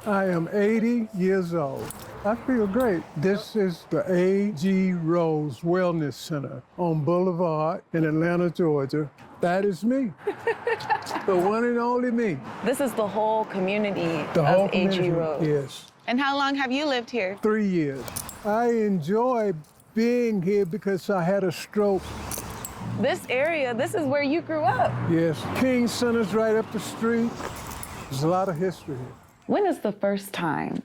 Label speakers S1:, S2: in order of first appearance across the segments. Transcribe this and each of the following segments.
S1: I am 80 years old. I feel great. This is the A.G. Rhodes Wellness Center on Boulevard in Atlanta, Georgia. That is me. The one and only me.
S2: This is the whole community
S1: The whole
S2: of
S1: community,
S2: A.G. Rhodes.
S1: yes.
S2: And how long have you lived here?
S1: 3 years. I enjoy being here because I had a stroke.
S2: This area, this is where you grew up.
S1: Yes, King Center's right up the street. There's a lot of history here.
S2: When is the first time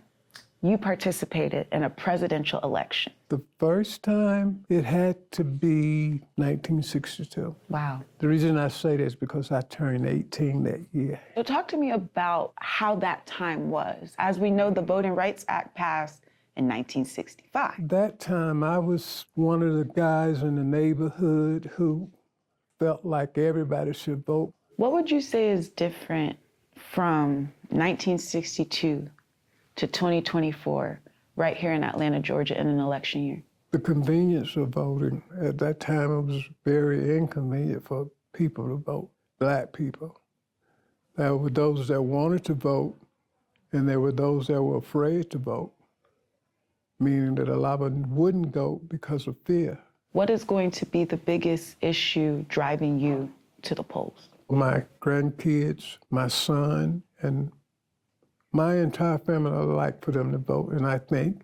S2: you participated in a presidential election?
S1: The first time, it had to be 1962.
S2: Wow.
S1: The reason I say that is because I turned 18 that year.
S2: So talk to me about how that time was. As we know, the Voting Rights Act passed in 1965.
S1: That time, I was one of the guys in the neighborhood who felt like everybody should vote.
S2: What would you say is different from 1962 to 2024 right here in Atlanta, Georgia in an election year?
S1: The convenience of voting. At that time, it was very inconvenient for people to vote, Black people. There were those that wanted to vote, and there were those that were afraid to vote, meaning that a lot of them wouldn't go because of fear.
S2: What is going to be the biggest issue driving you to the polls?
S1: My grandkids, my son, and my entire family, I like for them to vote, and I think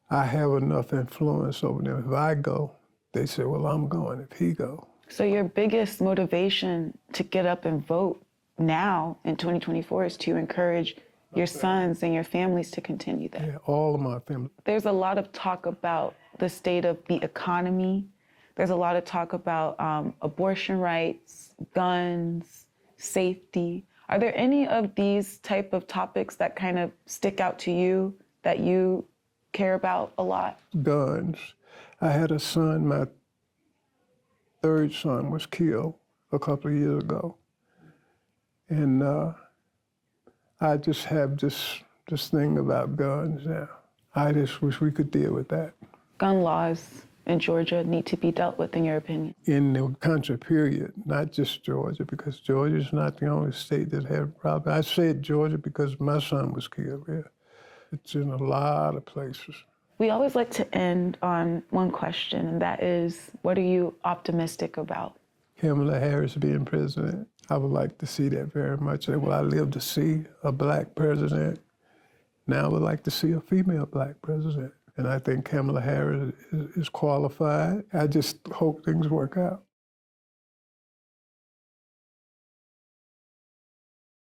S1: I have enough influence over them. If I go, they say, well, I'm going if he go.
S2: So your biggest motivation to get up and vote now in 2024 is to encourage your sons and your families to continue that?
S1: Yeah, all of my family.
S2: There's a lot of talk about the state of the economy. There's a lot of talk about abortion rights, guns, safety. Are there any of these type of topics that kind of stick out to you that you care about a lot?
S1: Guns. I had a son, my third son was killed a couple of years ago. And I just have this thing about guns now. I just wish we could deal with that.
S2: Gun laws in Georgia need to be dealt with, in your opinion?
S1: In the country, period, not just Georgia, because Georgia's not the only state that had a problem. I said Georgia because my son was killed here. It's in a lot of places.
S2: We always like to end on one question, and that is, what are you optimistic about?
S1: Kamala Harris being president. I would like to see that very much. Will I live to see a Black president? Now I would like to see a female Black president. And I think Kamala Harris is qualified. I just hope things work out.